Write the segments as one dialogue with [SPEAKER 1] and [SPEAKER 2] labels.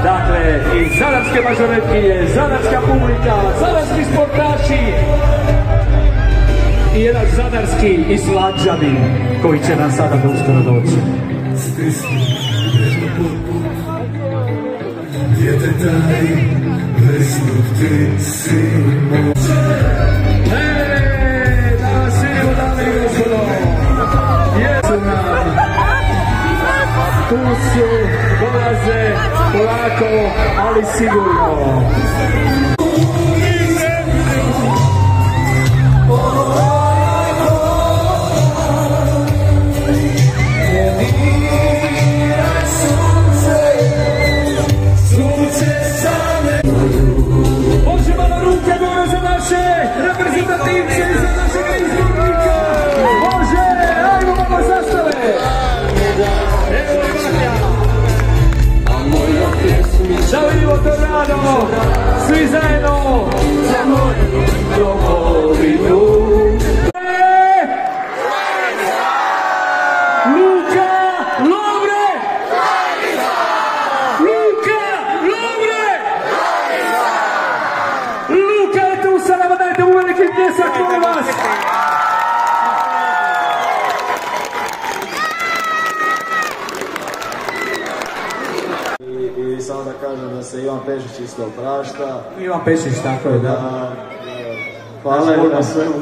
[SPEAKER 1] Dakle, i zadarske mažoretkinje, zadarska publika, zadarski sportaši i jedan zadarski Islanđanin koji će nam sada uskoro doći. Danas vidimo, dame i gospodo, jesu nam, tu su, dolaze polako, ali sigurno. Možemo na ruke gore za naše reprezentativce i za našeg izbornika. Može, ajmo malo zastave. Evo je Matja. Da vidimo tornado, svi zajedno. Za moju domovinu. Luka Lovre! Luka Lovre! Luka je tu sa nama, dajte mu veliki pljesak, molim vas!
[SPEAKER 2] I samo da kažem da se Ivan Pešić isto oprašta.
[SPEAKER 1] Ivan Pešić, tako je, da.
[SPEAKER 2] Hvala je na svemu.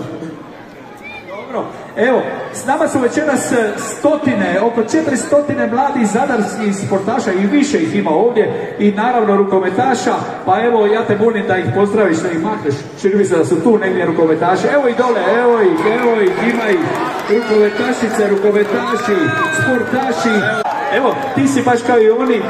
[SPEAKER 1] Dobro, evo, s nama su večeras stotine, oko 400 mladih zadarskih sportaša i više ih ima ovdje i naravno rukometaša, pa evo ja te molim da ih pozdraviš, da ih makneš, čini mi se da su tu negdje rukometaši, evo i dole, evo ih, ima ih, rukometašice, rukometaši, sportaši. Evo, ti si baš kao i oni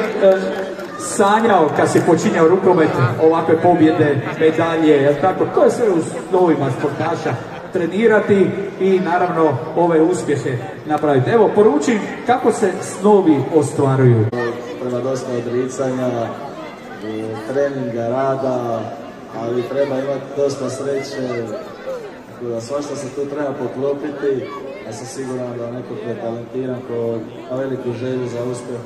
[SPEAKER 1] sanjao kad si počinjao rukomet, ovakve pobjede, medalje, jel tako, to je sve u snovima sportaša. Trenirati i naravno ove uspjehe napraviti. Evo, poručim kako se snovi ostvaruju.
[SPEAKER 2] Prema dosta odricanja, treninga, rada, ali treba imati dosta sreće, da svašta se tu treba poklopiti, ja sam siguran da neko ko je talentiran, ko ima veliku želju za uspjeh.